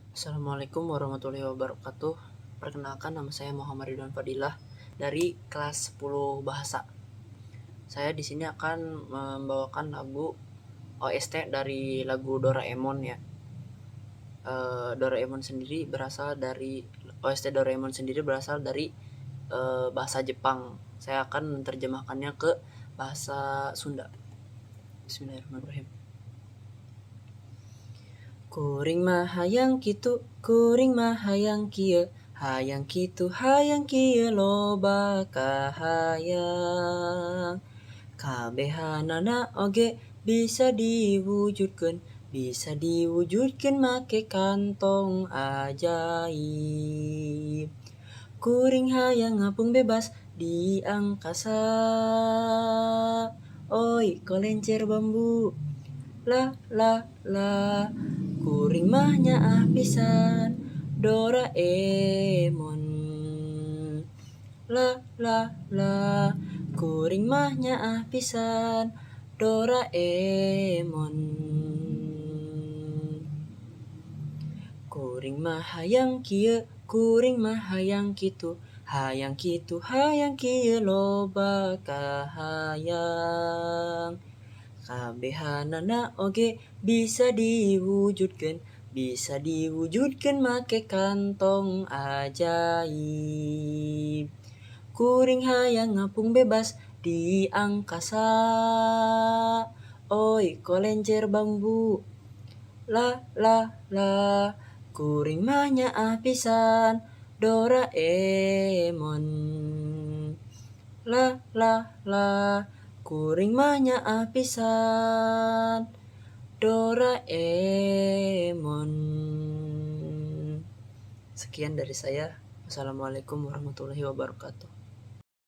Assalamualaikum warahmatullahi wabarakatuh. Perkenalkan, nama saya Muhammad Ridwan Fadilah dari kelas 10 bahasa. Saya di sini akan membawakan lagu OST dari lagu Doraemon ya. Doraemon sendiri berasal dari OST Doraemon sendiri berasal dari bahasa Jepang. Saya akan menerjemahkannya ke bahasa Sunda. Bismillahirrahmanirrahim. Kuring mah hayang kitu, kuring mah hayang kieu, hayang kitu hayang kieu loba kahayang. Kabehanana oge bisa diwujudkeun, bisa diwujudkeun make kantong ajaib. Kuring hayang ngapung bebas di angkasa, oi kolencer bambu, la la la. Kuring mah nyaah pisan Doraemon, la la la. Kuring mah nyaah pisan Doraemon. Kuring mah hayang kieu, kuring mah hayang kitu, hayang kitu hayang kieu loba kahayang. Kabehanana oge bisa diwujudkeun, bisa diwujudkeun make kantong ajaib. Kuring hayang ngapung bebas di angkasa, oi kolencer bambu, la la la. Kuring mah nyaah pisan Doraemon, la la la. Kuring mah nyaah pisan Doraemon. Sekian dari saya. Wassalamualaikum warahmatullahi wabarakatuh.